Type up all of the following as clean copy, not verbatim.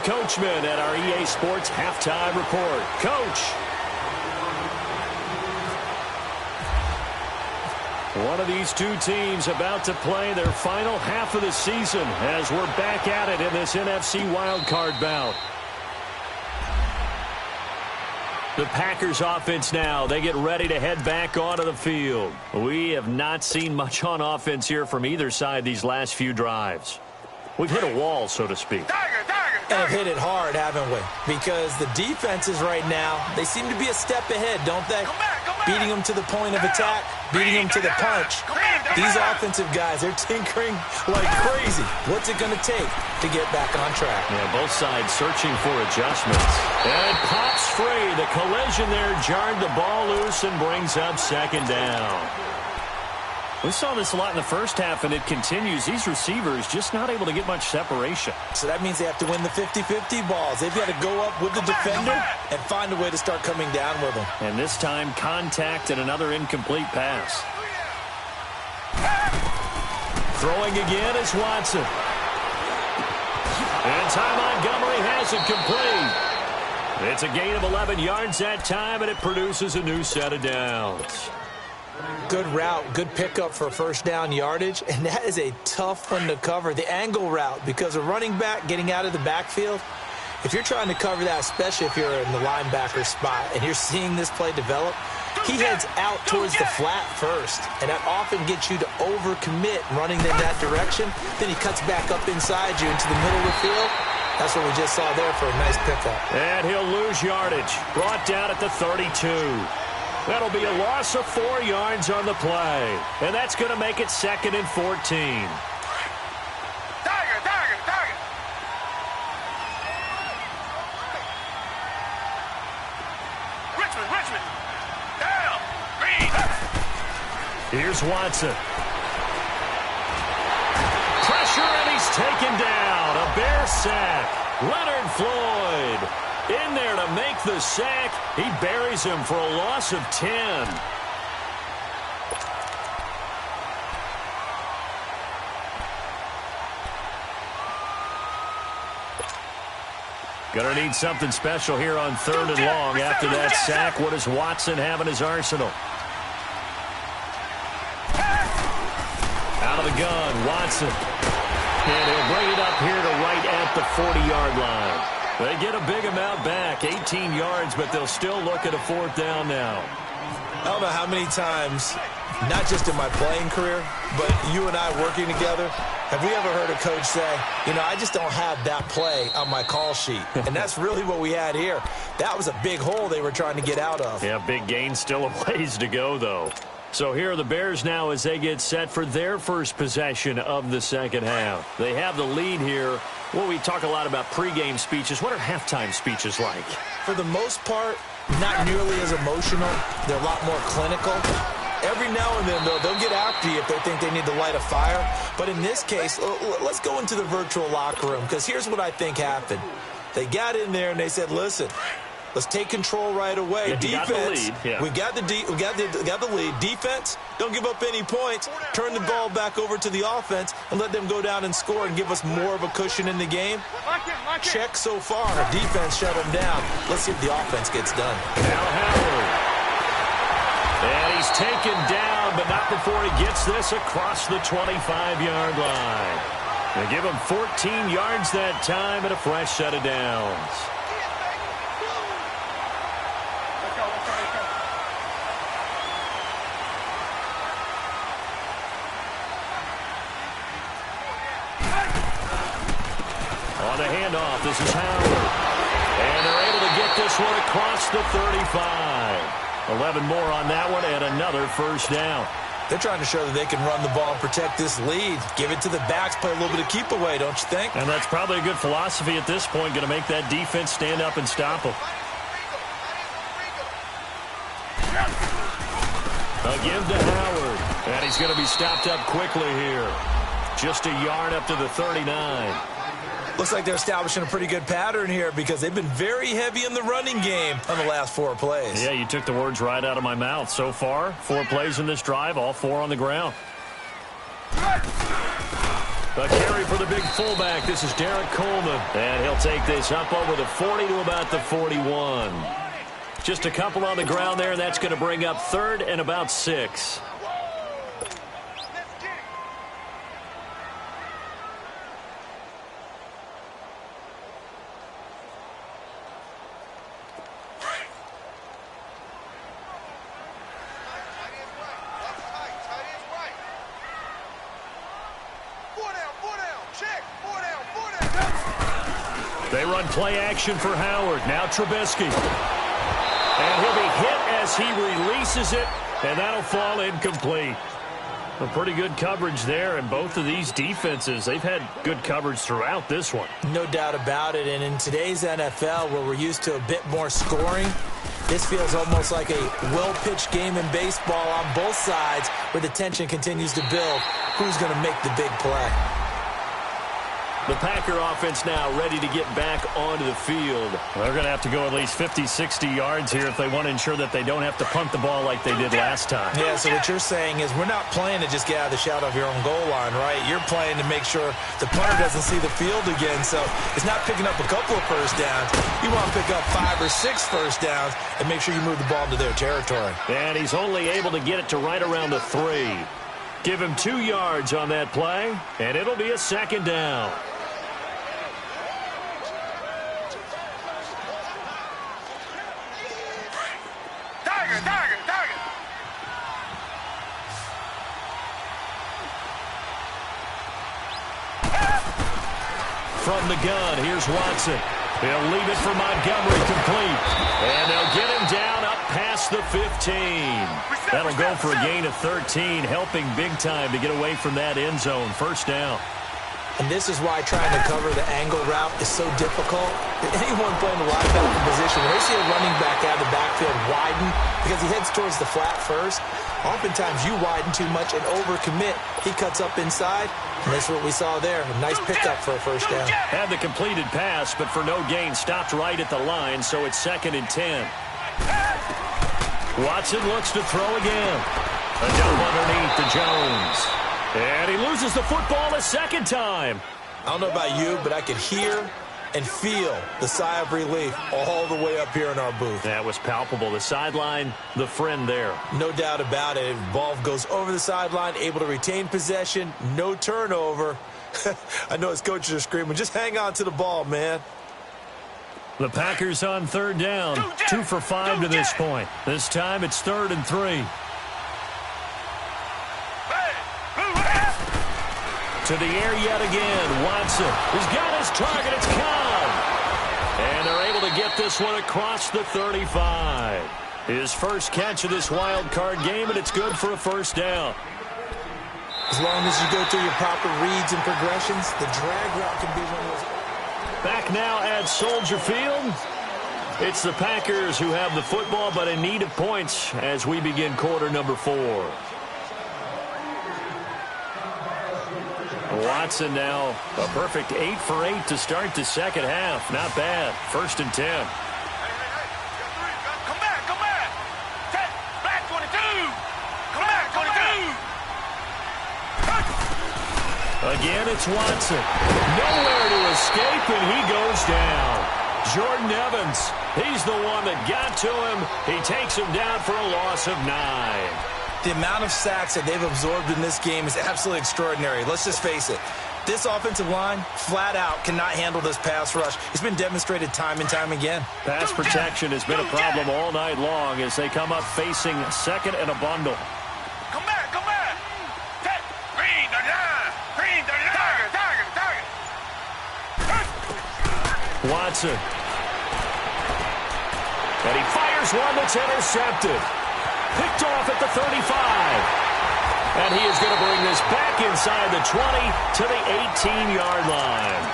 Coachman at our EA Sports Halftime Report. Coach. One of these two teams about to play their final half of the season as we're back at it in this NFC wildcard bout. The Packers offense now. They get ready to head back onto the field. We have not seen much on offense here from either side these last few drives. We've hit a wall, so to speak. And have hit it hard, haven't we? Because the defenses right now, they seem to be a step ahead, don't they? Beating them to the point of attack, beating them to the punch. These offensive guys, they're tinkering like crazy. What's it going to take to get back on track? Yeah, both sides searching for adjustments. And it pops free. The collision there jarred the ball loose and brings up second down. We saw this a lot in the first half, and it continues. These receivers just not able to get much separation. So that means they have to win the 50-50 balls. They've got to go up with the defender and find a way to start coming down with them. And this time, contact and another incomplete pass. Throwing again is Watson. And Ty Montgomery has it complete. It's a gain of 11 yards that time, and it produces a new set of downs. Good route, good pickup for first down yardage, and that is a tough one to cover. The angle route, because a running back getting out of the backfield, if you're trying to cover that, especially if you're in the linebacker spot and you're seeing this play develop, he heads out towards the flat first, and that often gets you to overcommit running in that direction. Then he cuts back up inside you into the middle of the field. That's what we just saw there for a nice pickup. And he'll lose yardage. Brought down at the 32. That'll be a loss of 4 yards on the play. And that's going to make it 2nd and 14. Target. Richmond. Down. Green. Here's Watson. Pressure, and he's taken down. A Bear sack. Leonard Floyd in there to make the sack. He buries him for a loss of 10. Gonna need something special here on 3rd and long. After that sack, what does Watson have in his arsenal? Out of the gun, Watson. And he'll bring it up here to right at the 40-yard line. They get a big amount back, 18 yards, but they'll still look at a 4th down now. I don't know how many times, not just in my playing career, but you and I working together, have we ever heard a coach say, you know, I just don't have that play on my call sheet. And that's really what we had here. That was a big hole they were trying to get out of. Yeah, big gain, still a ways to go, though. So here are the Bears now as they get set for their first possession of the second half. They have the lead here. Well, we talk a lot about pregame speeches. What are halftime speeches like? For the most part, not nearly as emotional. They're a lot more clinical. Every now and then, though, they'll get after you if they think they need to light a fire. But in this case, let's go into the virtual locker room, because here's what I think happened. They got in there and they said, listen, let's take control right away. Yeah, defense, we got the lead. Defense, don't give up any points. Turn the ball back over to the offense and let them go down and score and give us more of a cushion in the game. Check so far. Defense shut them down. Let's see if the offense gets done. Now Howard. And he's taken down, but not before he gets this across the 25-yard line. They give him 14 yards that time and a fresh set of downs. On the handoff, this is Howard. And they're able to get this one across the 35. 11 more on that one and another first down. They're trying to show that they can run the ball and protect this lead. Give it to the backs, play a little bit of keep away, don't you think? And that's probably a good philosophy at this point, going to make that defense stand up and stop them. Again to Howard. And he's going to be stopped up quickly here. Just a yard up to the 39. Looks like they're establishing a pretty good pattern here because they've been very heavy in the running game on the last 4 plays. Yeah, you took the words right out of my mouth. So far, 4 plays in this drive, all 4 on the ground. A carry for the big fullback. This is Derek Coleman. And he'll take this up over the 40 to about the 41. Just a couple on the ground there, and that's going to bring up 3rd and about 6. They run play action for Howard. Now Trubisky. And he'll be hit as he releases it, and that'll fall incomplete. A pretty good coverage there, and both of these defenses, they've had good coverage throughout this one. No doubt about it, and in today's NFL, where we're used to a bit more scoring, this feels almost like a well-pitched game in baseball on both sides, where the tension continues to build. Who's going to make the big play? The Packer offense now ready to get back onto the field. They're going to have to go at least 50, 60 yards here if they want to ensure that they don't have to punt the ball like they did last time. Yeah, so what you're saying is we're not playing to just get out of the shadow of your own goal line, right? You're playing to make sure the punter doesn't see the field again. So it's not picking up a couple of first downs. You want to pick up 5 or 6 first downs and make sure you move the ball into their territory. And he's only able to get it to right around the 3. Give him 2 yards on that play, and it'll be a 2nd down. From the gun, here's Watson. He'll leave it for Montgomery, complete. And they'll get him down up past the 15. That'll go for a gain of 13, helping big time to get away from that end zone. 1st down. And this is why trying to cover the angle route is so difficult. Anyone playing the linebacker position, when they see a running back out of the backfield widen because he heads towards the flat first, oftentimes you widen too much and overcommit. He cuts up inside, and that's what we saw there. A nice pickup for a 1st down. Had the completed pass, but for no gain, stopped right at the line, so it's 2nd and 10. Watson looks to throw again. A dump underneath to Jones. And he loses the football a 2nd time. I don't know about you, but I could hear and feel the sigh of relief all the way up here in our booth. That was palpable. The sideline, the friend there. No doubt about it. Ball goes over the sideline, able to retain possession, no turnover. I know his coaches are screaming, just hang on to the ball, man. The Packers on 3rd down. 2 for 5 to this point. This time it's 3rd and 3. To the air yet again. Watson has got his target. It's caught. And they're able to get this one across the 35. His first catch of this wild card game, and it's good for a 1st down. As long as you go through your proper reads and progressions, the drag route can be one of those. Back now at Soldier Field. It's the Packers who have the football, but in need of points as we begin quarter number 4. Watson now a perfect 8 for 8 to start the 2nd half. Not bad. 1st and 10. Come back, come back. Back 22. Come back, 22. Again, it's Watson. Nowhere to escape, and he goes down. Jordan Evans, he's the one that got to him. He takes him down for a loss of 9. The amount of sacks that they've absorbed in this game is absolutely extraordinary. Let's just face it. This offensive line, flat out, cannot handle this pass rush. It's been demonstrated time and time again. Pass protection has been a problem all night long as they come up facing 2nd and a bundle. Come back, come back. Green, 39. Green, 39. Target. Watson. And he fires one that's intercepted. Picked off at the 35. And he is going to bring this back inside the 20 to the 18-yard line.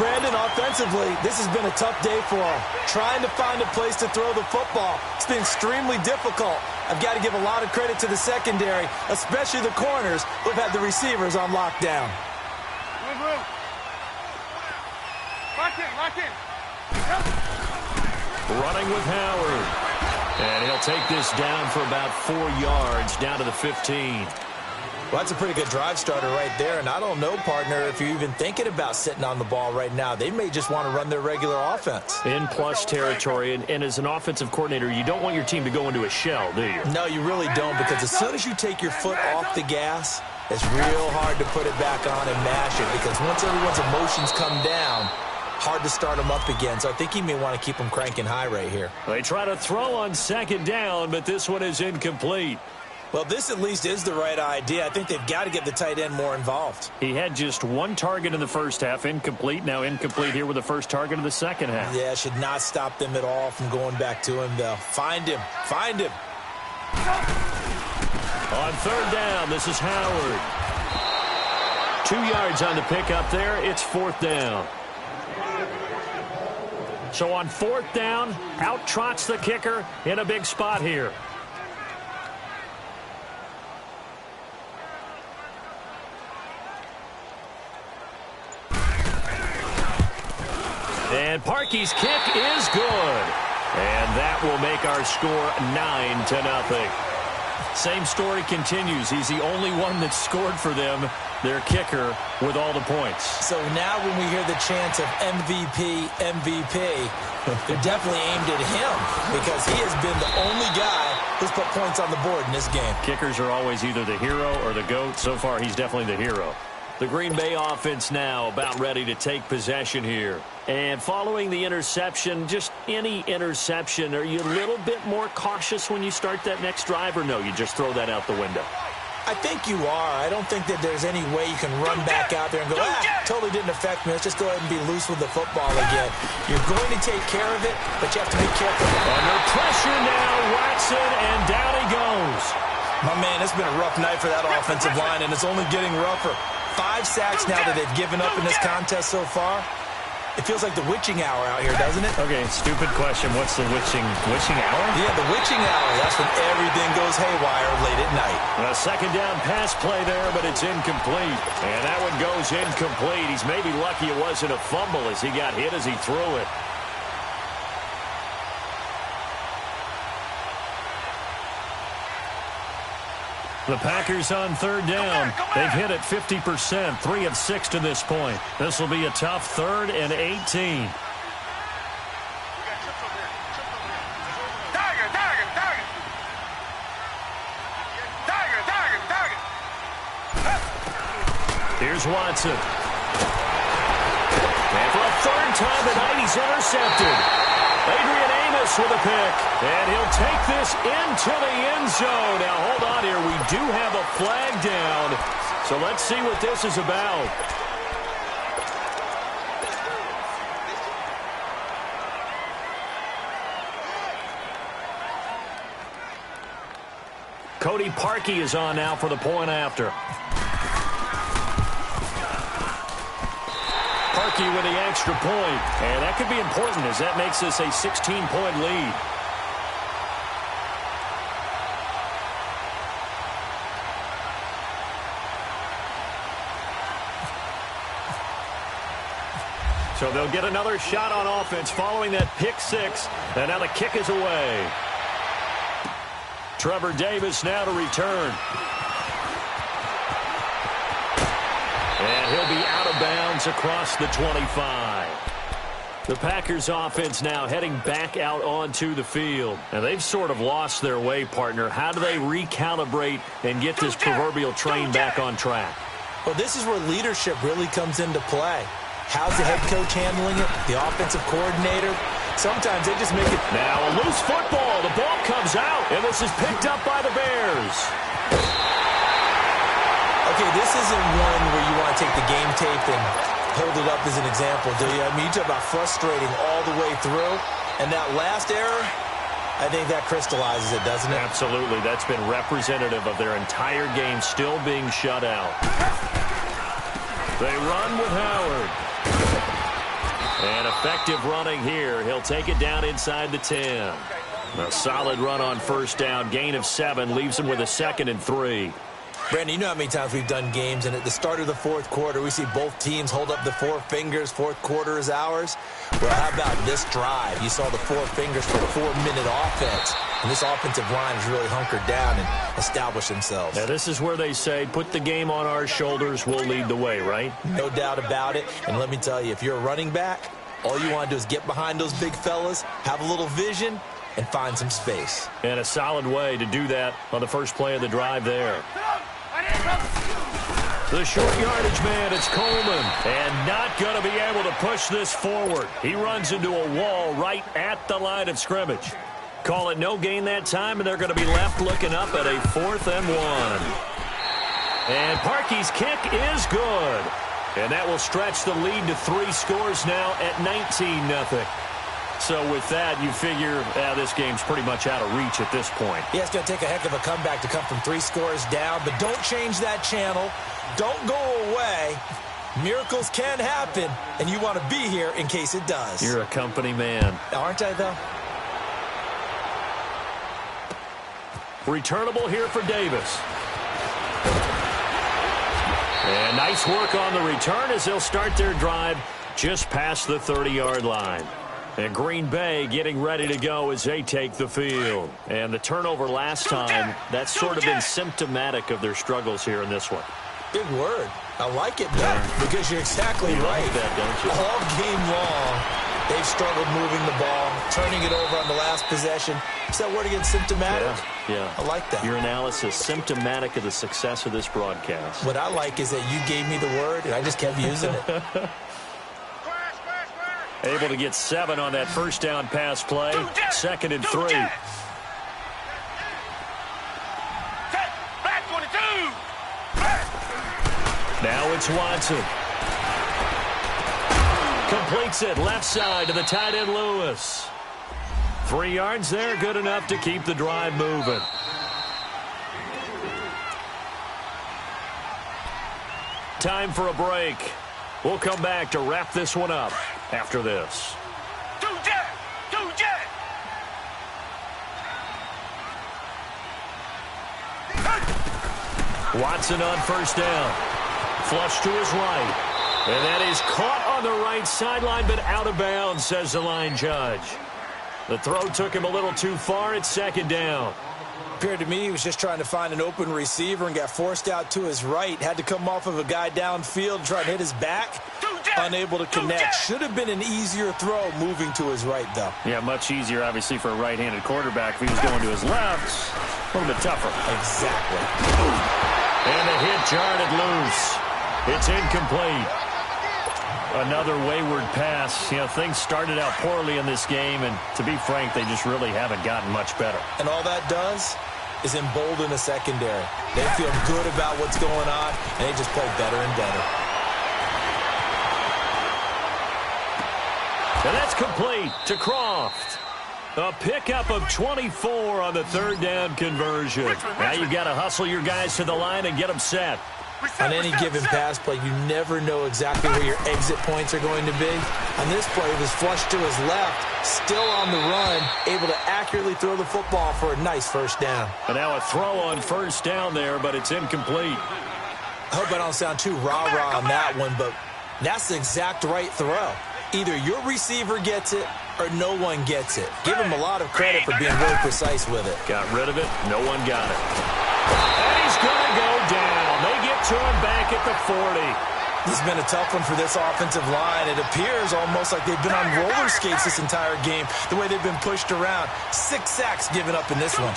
Brandon, offensively, this has been a tough day for him. Trying to find a place to throw the football. It's been extremely difficult. I've got to give a lot of credit to the secondary, especially the corners who've had the receivers on lockdown. Lock in. Running with Howard. And he'll take this down for about 4 yards, down to the 15. Well, that's a pretty good drive starter right there, and I don't know, partner, if you're even thinking about sitting on the ball right now. They may just want to run their regular offense. In plus territory, and as an offensive coordinator, you don't want your team to go into a shell, do you? No, you really don't, because as soon as you take your foot off the gas, it's real hard to put it back on and mash it, because once everyone's emotions come down, hard to start them up again. So I think he may want to keep them cranking high right here. They try to throw on second down, but this one is incomplete. Well, this at least is the right idea. I think they've got to get the tight end more involved. He had just one target in the first half, incomplete. Now incomplete here with the first target of the second half. Yeah, should not stop them at all from going back to him, though. Find him. Find him. On third down, this is Howard. 2 yards on the pickup there. It's fourth down. So on fourth down, out trots the kicker in a big spot here. And Parkey's kick is good. And that will make our score 9-0. Same story continues. He's the only one that scored for them, their kicker, with all the points. So now when we hear the chants of MVP, MVP, they're definitely aimed at him because he has been the only guy who's put points on the board in this game. Kickers are always either the hero or the GOAT. So far, he's definitely the hero. The Green Bay offense now about ready to take possession here. And following the interception, just any interception, are you a little bit more cautious when you start that next drive, or no, you just throw that out the window? I think you are. I don't think that there's any way you can run back out there and go, totally didn't affect me. Let's just go ahead and be loose with the football again. You're going to take care of it, but you have to be careful. Under pressure now, Watson, and down he goes. My man, it's been a rough night for that offensive line, and it's only getting rougher. 5 sacks now that they've given up in this contest so far. It feels like the witching hour out here, doesn't it? Okay, stupid question. What's the witching hour? Yeah, the witching hour. That's when everything goes haywire late at night. A second down pass play there, but it's incomplete. And that one goes incomplete. He's maybe lucky it wasn't a fumble as he got hit as he threw it. The Packers on third down. They've hit it 50%, 3 of 6 to this point. This will be a tough 3rd and 18. Here's Watson. And for a 3rd time tonight, he's intercepted. Adrian Amos with a pick, and he'll take this into the end zone. Now, hold on here. We do have a flag down, so let's see what this is about. Cody Parkey is on now for the point after. Parkey with the extra point, and that could be important as that makes this a 16-point lead. So they'll get another shot on offense following that pick 6, and now the kick is away. Trevor Davis now to return. And he'll be out of bounds across the 25. The Packers offense now heading back out onto the field. And they've sort of lost their way, partner. How do they recalibrate and get this proverbial train back on track? Well, this is where leadership really comes into play. How's the head coach handling it? The offensive coordinator? Sometimes they just make it. Now a loose football. The ball comes out, and this is picked up by the Bears. Okay, this isn't one where you want to take the game tape and hold it up as an example, do you? I mean, you talk about frustrating all the way through, and that last error, I think that crystallizes it, doesn't it? Absolutely. That's been representative of their entire game still being shut out. They run with Howard. And effective running here. He'll take it down inside the 10. A solid run on first down. Gain of 7 leaves him with a 2nd and 3. Brandon, you know how many times we've done games, and at the start of the fourth quarter, we see both teams hold up the four fingers, fourth quarter is ours. Well, how about this drive? You saw the four fingers for a 4-minute offense, and this offensive line has really hunkered down and established themselves. Now, this is where they say, put the game on our shoulders, we'll lead the way, right? No doubt about it, and let me tell you, if you're a running back, all you want to do is get behind those big fellas, have a little vision, and find some space. And a solid way to do that on the first play of the drive there. The short yardage man, it's Coleman, and not going to be able to push this forward. He runs into a wall right at the line of scrimmage. Call it no gain that time, and they're going to be left looking up at a 4th and 1. And Parkey's kick is good. And that will stretch the lead to 3 scores now at 19-0. So with that, you figure this game's pretty much out of reach at this point. Yeah, it's going to take a heck of a comeback to come from 3 scores down, but don't change that channel. Don't go away. Miracles can happen, and you want to be here in case it does. You're a company man. Aren't I, though? Returnable here for Davis. And nice work on the return as they'll start their drive just past the 30-yard line. And Green Bay getting ready to go as they take the field. And the turnover last time, that's sort of been symptomatic of their struggles here in this one. Good word. I like it, though, because you're exactly right. Like that, don't you? All game long, they've struggled moving the ball, turning it over on the last possession. Is that word again, symptomatic? Yeah. I like that. Your analysis, symptomatic of the success of this broadcast. What I like is that you gave me the word, and I just kept using it. Able to get 7 on that first down pass play. 2nd and 3. Now it's Watson. Completes it left side to the tight end Lewis. 3 yards there, good enough to keep the drive moving. Time for a break. We'll come back to wrap this one up after this. Watson on first down. Flush to his right. And that is caught on the right sideline, but out of bounds, says the line judge. The throw took him a little too far. It's 2nd down. Appeared to me he was just trying to find an open receiver and got forced out to his right. Had to come off of a guy downfield, try to hit his back. Unable to connect. Should have been an easier throw moving to his right, though. Yeah, much easier, obviously, for a right-handed quarterback. If he was going to his left, a little bit tougher. Exactly. And the hit jarred it loose. It's incomplete. Another wayward pass. You know, things started out poorly in this game, and to be frank, they just really haven't gotten much better. And all that does is embolden the secondary. They feel good about what's going on, and they just play better and better. And that's complete to Croft. A pickup of 24 on the 3rd down conversion. Now you've got to hustle your guys to the line and get them set. On any given pass play, you never know exactly where your exit points are going to be. On this play, it was flushed to his left, still on the run, able to accurately throw the football for a nice first down. And now a throw on first down there, but it's incomplete. I hope I don't sound too rah-rah on that one, but that's the exact right throw. Either your receiver gets it or no one gets it. Give him a lot of credit for being really precise with it. Got rid of it. No one got it. And he's going to go down. They get to him back at the 40. This has been a tough one for this offensive line. It appears almost like they've been on roller skates this entire game, the way they've been pushed around. 6 sacks given up in this one.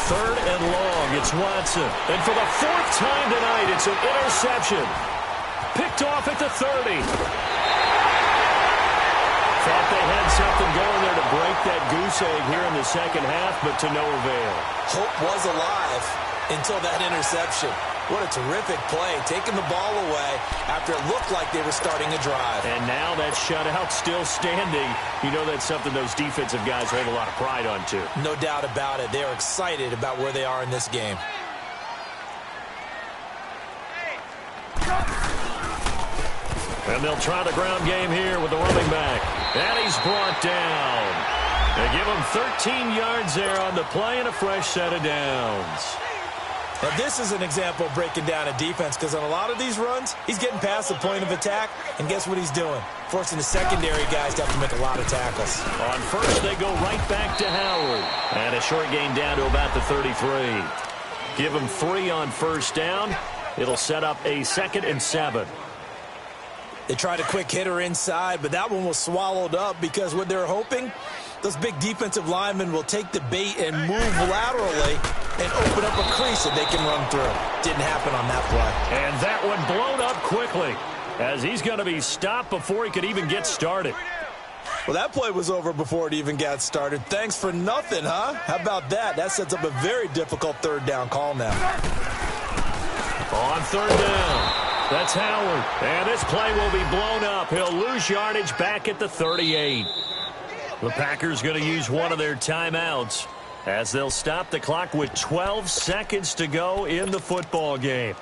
3rd and long, it's Watson. And for the 4th time tonight, it's an interception. Picked off at the 30. Thought they had something going there to break that goose egg here in the second half, but to no avail. Hope was alive until that interception. What a terrific play, taking the ball away after it looked like they were starting a drive. And now that shutout still standing. You know that's something those defensive guys hold a lot of pride on, too. No doubt about it. They are excited about where they are in this game. And they'll try the ground game here with the running back. And he's brought down. They give him 13 yards there on the play and a fresh set of downs. Now, this is an example of breaking down a defense because on a lot of these runs, he's getting past the point of attack, and guess what he's doing? Forcing the secondary guys to have to make a lot of tackles. On first, they go right back to Howard. And a short gain down to about the 33. Give him 3 on first down. It'll set up a 2nd and 7. They tried a quick hitter inside, but that one was swallowed up because what they're hoping, those big defensive linemen will take the bait and move laterally and open up a crease that they can run through. Didn't happen on that play. And that one blown up quickly as he's going to be stopped before he could even get started. Well, that play was over before it even got started. Thanks for nothing, huh? How about that? That sets up a very difficult third down call now. On third down, that's Howard. And this play will be blown up. He'll lose yardage back at the 38. The Packers going to use one of their timeouts as they'll stop the clock with 12 seconds to go in the football game.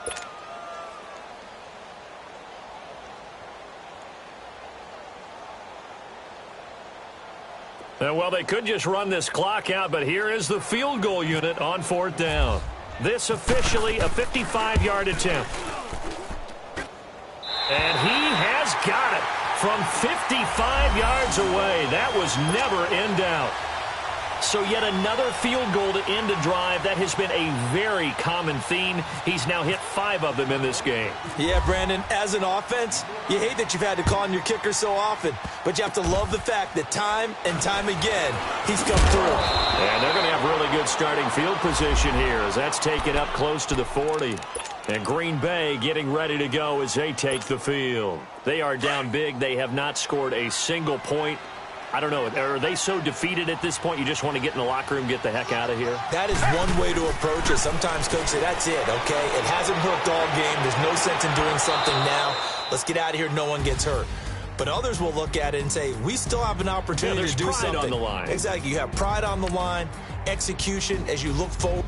Well, they could just run this clock out, but here is the field goal unit on 4th down. This officially a 55-yard attempt. And he has got it from 55 yards away. That was never in doubt. So yet another field goal to end a drive. That has been a very common theme. He's now hit 5 of them in this game. Yeah, Brandon, as an offense, you hate that you've had to call on your kicker so often, but you have to love the fact that time and time again, he's come through. And they're going to have really good starting field position here as that's taken up close to the 40. And Green Bay getting ready to go as they take the field. They are down big. They have not scored a single point. I don't know. Are they so defeated at this point you just want to get in the locker room, get the heck out of here? That is one way to approach it. Sometimes coaches say, that's it, okay? It hasn't worked all game. There's no sense in doing something now. Let's get out of here. No one gets hurt. But others will look at it and say, we still have an opportunity to do something. There's pride on the line. Exactly. You have pride on the line, execution as you look forward.